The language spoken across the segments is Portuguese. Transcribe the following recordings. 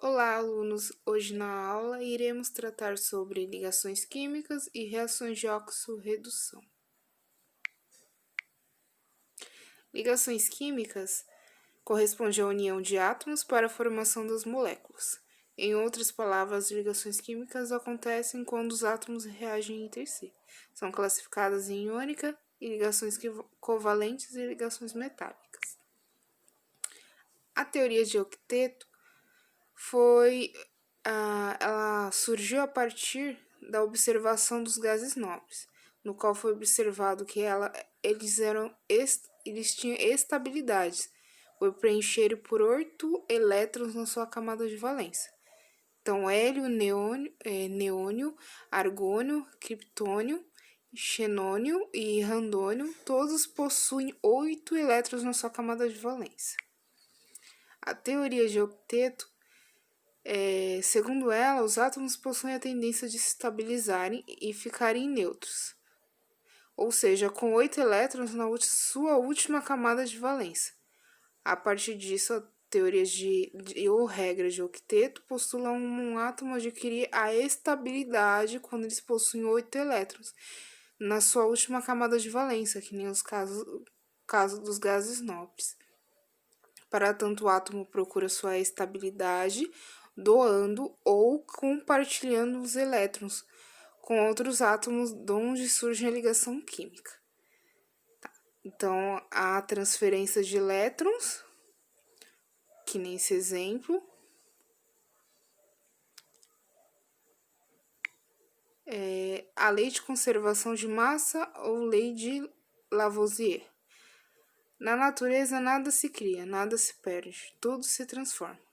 Olá, alunos! Hoje na aula iremos tratar sobre ligações químicas e reações de oxo-redução. Ligações químicas correspondem à união de átomos para a formação das moléculas. Em outras palavras, ligações químicas acontecem quando os átomos reagem entre si. São classificadas em iônica e ligações covalentes e ligações metálicas. A teoria de octeto ela surgiu a partir da observação dos gases nobres, no qual foi observado que eles tinham estabilidades por preencherem por 8 elétrons na sua camada de valência. Então, hélio, neônio, argônio, criptônio, xenônio e randônio, todos possuem 8 elétrons na sua camada de valência. A teoria de octeto, segundo ela, os átomos possuem a tendência de se estabilizarem e ficarem neutros, ou seja, com 8 elétrons na sua última camada de valência. A partir disso, a teoria ou regra de octeto postula um átomo adquirir a estabilidade quando eles possuem 8 elétrons na sua última camada de valência, que nem os caso dos gases nobres. Para tanto, o átomo procura sua estabilidade doando ou compartilhando os elétrons com outros átomos de onde surge a ligação química. Então, a transferência de elétrons, que nem esse exemplo, a lei de conservação de massa ou lei de Lavoisier. Na natureza, nada se cria, nada se perde, tudo se transforma.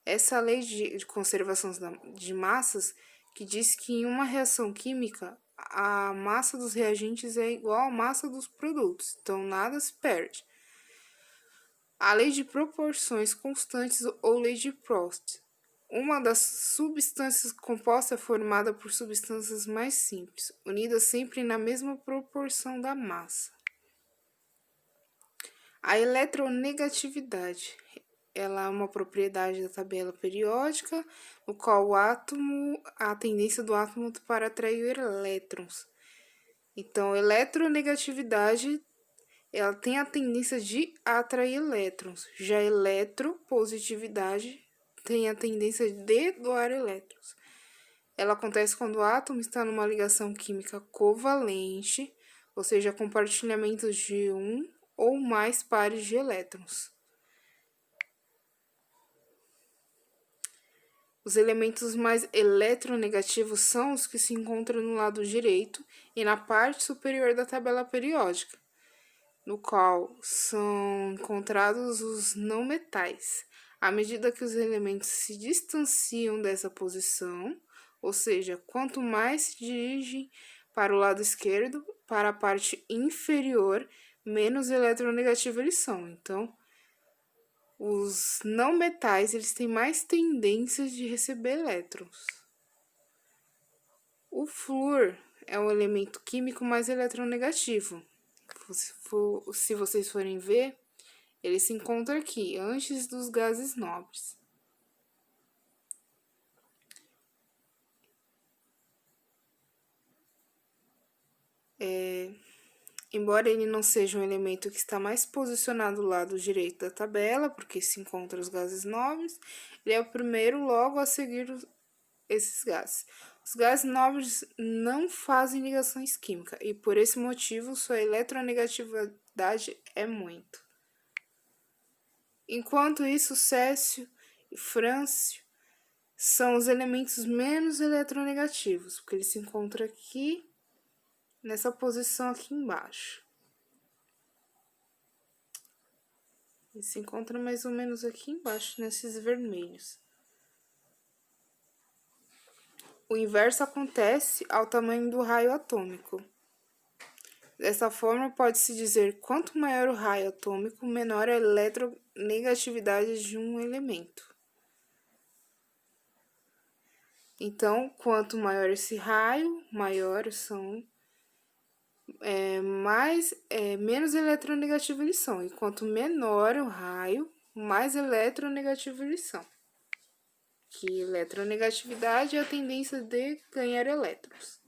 Essa lei de conservação de massas que diz que em uma reação química a massa dos reagentes é igual à massa dos produtos, então nada se perde. A lei de proporções constantes ou lei de Proust. Uma das substâncias compostas é formada por substâncias mais simples, unidas sempre na mesma proporção da massa. A eletronegatividade. Ela é uma propriedade da tabela periódica, no qual a tendência do átomo para atrair elétrons. Então, eletronegatividade, ela tem a tendência de atrair elétrons. Já a eletropositividade tem a tendência de doar elétrons. Ela acontece quando o átomo está numa ligação química covalente, ou seja, compartilhamentos de um ou mais pares de elétrons. Os elementos mais eletronegativos são os que se encontram no lado direito e na parte superior da tabela periódica, no qual são encontrados os não metais. À medida que os elementos se distanciam dessa posição, ou seja, quanto mais se dirigem para o lado esquerdo, para a parte inferior, menos eletronegativos eles são. Então, os não metais, eles têm mais tendências de receber elétrons. O flúor é um elemento químico mais eletronegativo. Se vocês forem ver, ele se encontra aqui, antes dos gases nobres. Embora ele não seja um elemento que está mais posicionado do lado direito da tabela, porque se encontra os gases nobres, ele é o primeiro logo a seguir esses gases. Os gases nobres não fazem ligações químicas e, por esse motivo, sua eletronegatividade é muito. Enquanto isso, césio e frâncio são os elementos menos eletronegativos, porque ele se encontra aqui, nessa posição aqui embaixo. Ele se encontra mais ou menos aqui embaixo, nesses vermelhos. O inverso acontece ao tamanho do raio atômico. Dessa forma, pode-se dizer que quanto maior o raio atômico, menor a eletronegatividade de um elemento. Então, quanto maior esse raio, maior são menos eletronegativos eles são. E quanto menor o raio, mais eletronegativos eles são. Aqui, eletronegatividade é a tendência de ganhar elétrons.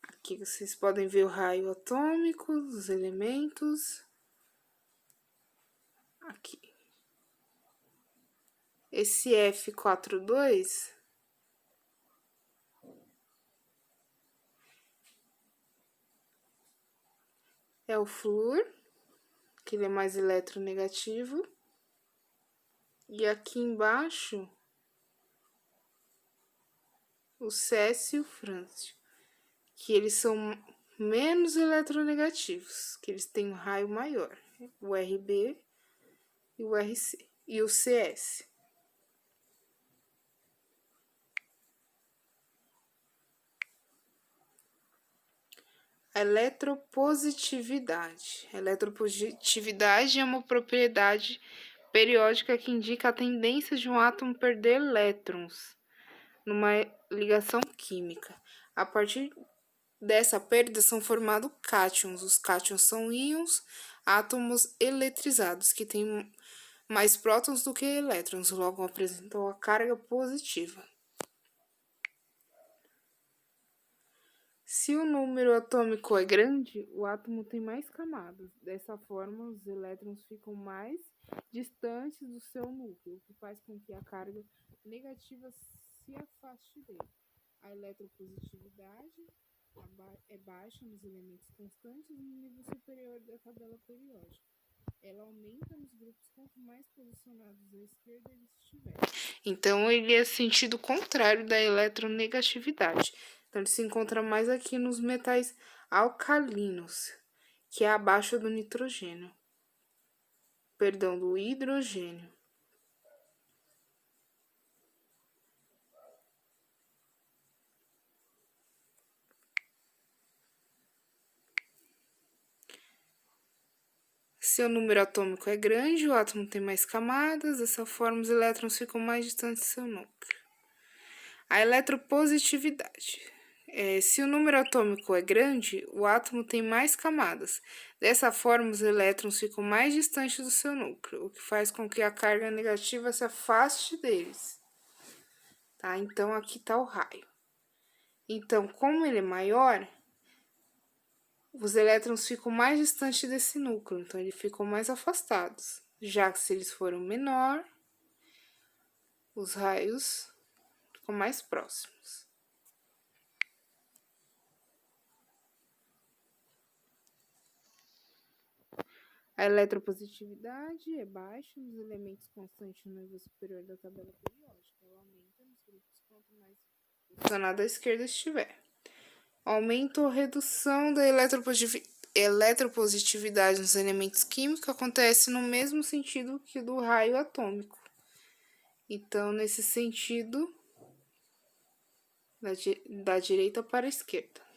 Aqui vocês podem ver o raio atômico, os elementos. Aqui. Esse F42 é o flúor, que ele é mais eletronegativo. E aqui embaixo, o césio e o frâncio, que eles são menos eletronegativos, que eles têm um raio maior, o RB e o RC, e o CS. A eletropositividade. A eletropositividade é uma propriedade periódica que indica a tendência de um átomo perder elétrons numa ligação química. A partir dessa perda são formados cátions. Os cátions são íons, átomos eletrizados, que têm mais prótons do que elétrons, logo apresentam a carga positiva. Se o número atômico é grande, o átomo tem mais camadas. Dessa forma, os elétrons ficam mais distantes do seu núcleo, o que faz com que a carga negativa se afaste dele. A eletropositividade é baixa nos elementos constantes no nível superior da tabela periódica. Ela aumenta nos grupos quanto mais posicionados à esquerda eles estiverem. Então, ele é sentido contrário da eletronegatividade. Então, ele se encontra mais aqui nos metais alcalinos, que é abaixo do nitrogênio. Perdão, do hidrogênio. Se o número atômico é grande, o átomo tem mais camadas, dessa forma os elétrons ficam mais distantes do seu núcleo. A eletropositividade. Se o número atômico é grande, o átomo tem mais camadas. Dessa forma, os elétrons ficam mais distantes do seu núcleo, o que faz com que a carga negativa se afaste deles. Tá? Então, aqui está o raio. Então, como ele é maior, os elétrons ficam mais distantes desse núcleo, então eles ficam mais afastados. Já que se eles foram menor, os raios ficam mais próximos. A eletropositividade é baixa nos elementos constantes no nível superior da tabela periódica. Ela aumenta nos grupos quanto mais posicionado à esquerda estiver. Aumento ou redução da eletropositividade nos elementos químicos acontece no mesmo sentido que o do raio atômico. Então, nesse sentido, da direita para a esquerda.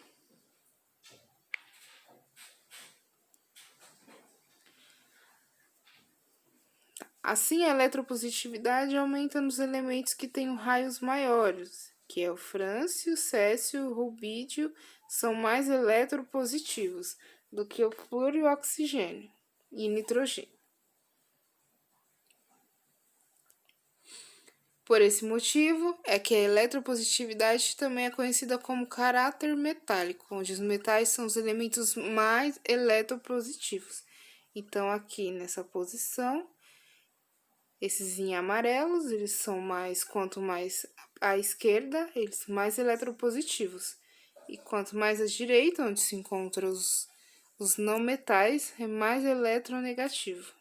Assim, a eletropositividade aumenta nos elementos que têm raios maiores, que é o frâncio, o césio, o rubídio, são mais eletropositivos do que o flúor e o oxigênio e nitrogênio. Por esse motivo, é que a eletropositividade também é conhecida como caráter metálico, onde os metais são os elementos mais eletropositivos. Então, aqui nessa posição, esses em amarelos, eles são mais, quanto mais à esquerda, eles mais eletropositivos. E quanto mais à direita, onde se encontram os não metais, é mais eletronegativo.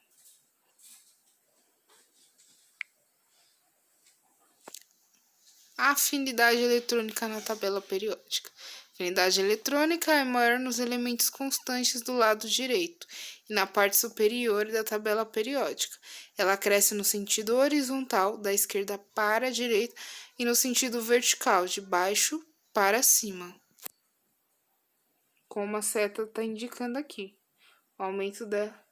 A afinidade eletrônica na tabela periódica. A afinidade eletrônica é maior nos elementos constantes do lado direito e na parte superior da tabela periódica. Ela cresce no sentido horizontal, da esquerda para a direita, e no sentido vertical, de baixo para cima. Como a seta está indicando aqui. O aumento da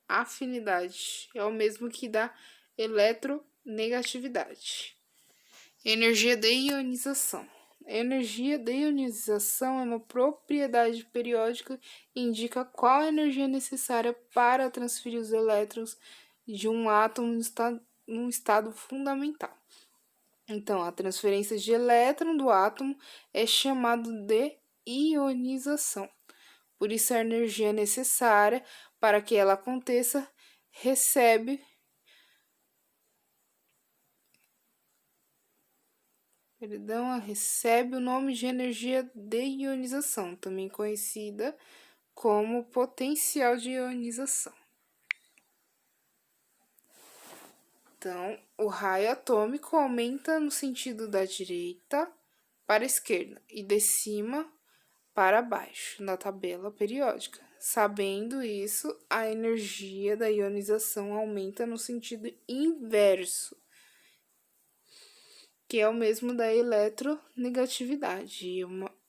afinidade é o mesmo que da eletronegatividade. Energia de ionização. A energia de ionização é uma propriedade periódica e indica qual a energia necessária para transferir os elétrons de um átomo num estado fundamental. Então, a transferência de elétron do átomo é chamada de ionização. Por isso, a energia necessária para que ela aconteça recebe o nome de energia de ionização, também conhecida como potencial de ionização. Então, o raio atômico aumenta no sentido da direita para a esquerda e de cima para baixo na tabela periódica. Sabendo isso, a energia da ionização aumenta no sentido inverso, que é o mesmo da eletronegatividade,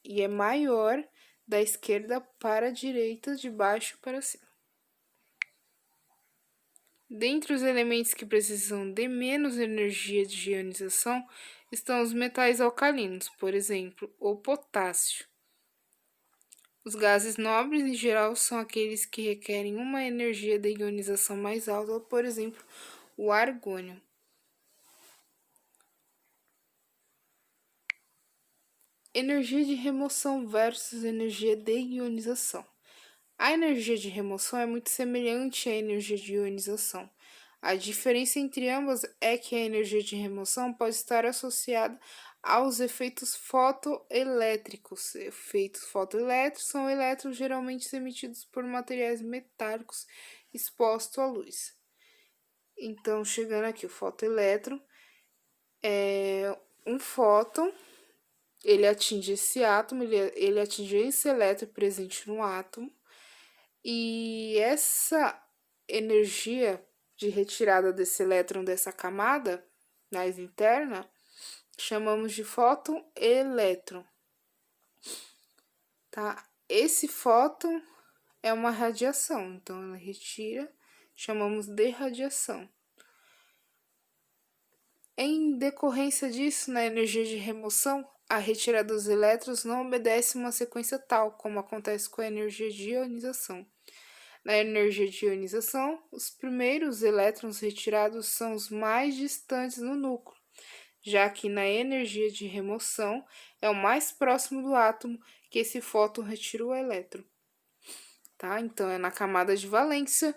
e é maior da esquerda para a direita, de baixo para cima. Dentre os elementos que precisam de menos energia de ionização estão os metais alcalinos, por exemplo, o potássio. Os gases nobres, em geral, são aqueles que requerem uma energia de ionização mais alta, por exemplo, o argônio. Energia de remoção versus energia de ionização. A energia de remoção é muito semelhante à energia de ionização. A diferença entre ambas é que a energia de remoção pode estar associada aos efeitos fotoelétricos. Efeitos fotoelétricos são elétrons geralmente emitidos por materiais metálicos expostos à luz. Então, chegando aqui, o fotoelétron é um fóton, ele atinge esse átomo, ele atinge esse elétron presente no átomo, e essa energia de retirada desse elétron dessa camada mais interna chamamos de fóton-elétron. Tá? Esse fóton é uma radiação, então ela retira, chamamos de radiação. Em decorrência disso, na energia de remoção, a retirada dos elétrons não obedece uma sequência tal, como acontece com a energia de ionização. Na energia de ionização, os primeiros elétrons retirados são os mais distantes no núcleo, já que na energia de remoção é o mais próximo do átomo que esse fóton retira o elétron. Tá? Então, é na camada de valência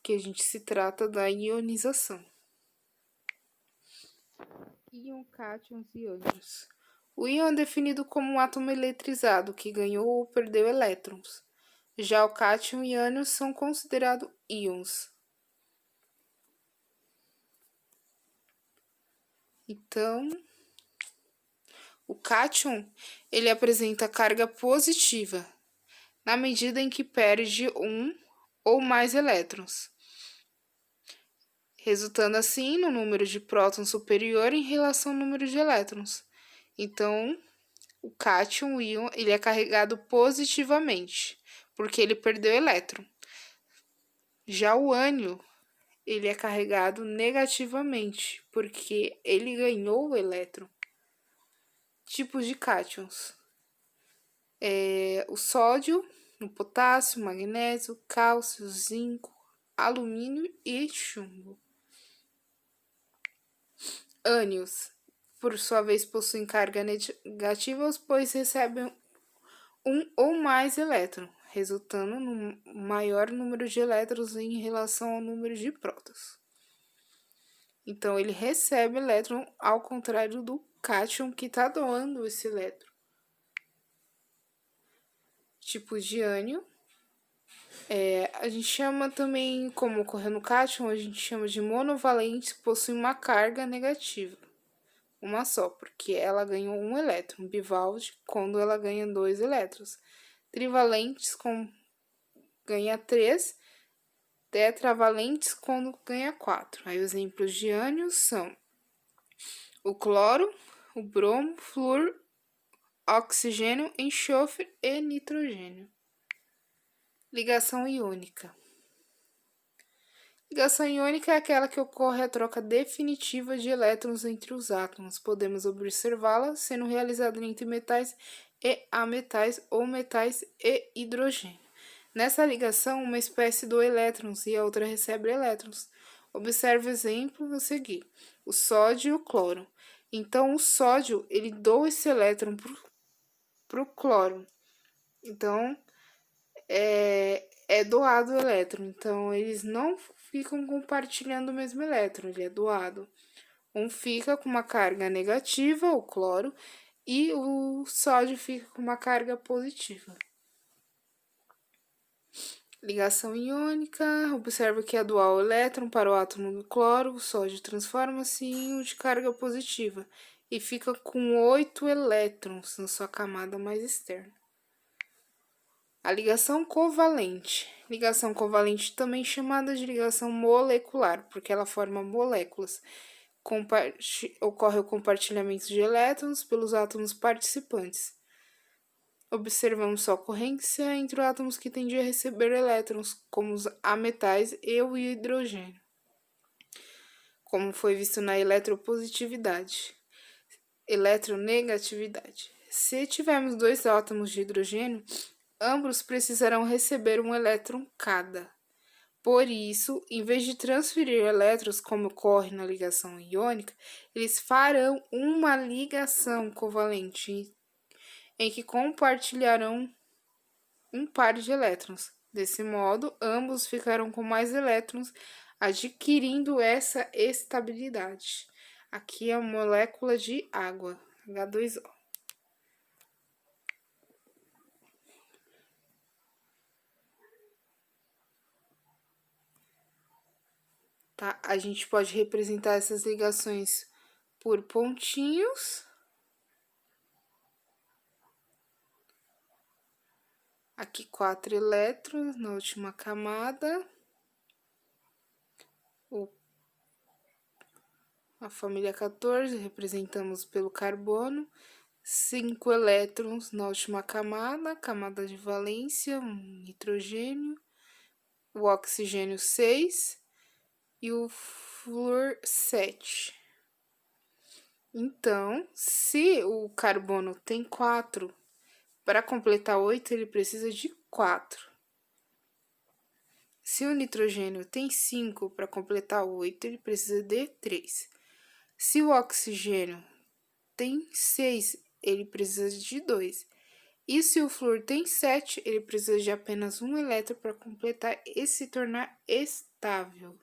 que a gente se trata da ionização. Íon, cátions e ânions. O íon é definido como um átomo eletrizado que ganhou ou perdeu elétrons. Já o cátion e ânion são considerados íons. Então, o cátion, ele apresenta carga positiva, na medida em que perde um ou mais elétrons, resultando assim no número de prótons superior em relação ao número de elétrons. Então, o cátion, o íon, ele é carregado positivamente, porque ele perdeu elétron. Já o ânion, ele é carregado negativamente, porque ele ganhou o elétron. Tipos de cátions. O sódio, o potássio, magnésio, cálcio, zinco, alumínio e chumbo. Ânions, por sua vez, possuem carga negativa, pois recebem um ou mais elétrons, resultando no maior número de elétrons em relação ao número de prótons. Então, ele recebe elétron ao contrário do cátion, que está doando esse elétron. Tipos de ânion. A gente chama também, como ocorreu no cátion, a gente chama de monovalentes, que possuem uma carga negativa. Uma só, porque ela ganhou um elétron. Bivalente, quando ela ganha 2 elétrons. Trivalentes, ganha 3. Tetravalentes, quando ganha 4. Aí, os exemplos de ânions são o cloro, o bromo, flúor, oxigênio, enxofre e nitrogênio. Ligação iônica. Ligação iônica é aquela que ocorre a troca definitiva de elétrons entre os átomos. Podemos observá-la sendo realizada entre metais e ametais ou metais e hidrogênio. Nessa ligação, uma espécie doa elétrons e a outra recebe elétrons. Observe o exemplo a seguir. O sódio e o cloro. Então, o sódio, ele doa esse elétron pro cloro. Então, é doado o elétron. Então, eles não ficam compartilhando o mesmo elétron, ele é doado. Um fica com uma carga negativa, o cloro, e o sódio fica com uma carga positiva. Ligação iônica. Observa que é dual o elétron para o átomo do cloro, o sódio transforma-se em um de carga positiva e fica com 8 elétrons na sua camada mais externa. A ligação covalente. Ligação covalente também chamada de ligação molecular, porque ela forma moléculas. Ocorre o compartilhamento de elétrons pelos átomos participantes. Observamos sua ocorrência entre átomos que tendem a receber elétrons, como os ametais e o hidrogênio, como foi visto na eletropositividade. Eletronegatividade. Se tivermos dois átomos de hidrogênio, ambos precisarão receber um elétron cada. Por isso, em vez de transferir elétrons, como ocorre na ligação iônica, eles farão uma ligação covalente em que compartilharão um par de elétrons. Desse modo, ambos ficarão com mais elétrons, adquirindo essa estabilidade. Aqui é a molécula de água, H2O. Tá? A gente pode representar essas ligações por pontinhos. Aqui 4 elétrons na última camada. A família 14 representamos pelo carbono. 5 elétrons na última camada de valência, um nitrogênio. O oxigênio 6 e o flúor 7. Então, se o carbono tem 4, para completar 8, ele precisa de 4. Se o nitrogênio tem 5, para completar 8, ele precisa de 3. Se o oxigênio tem 6, ele precisa de 2. E se o flúor tem 7, ele precisa de apenas um elétron para completar e se tornar estável.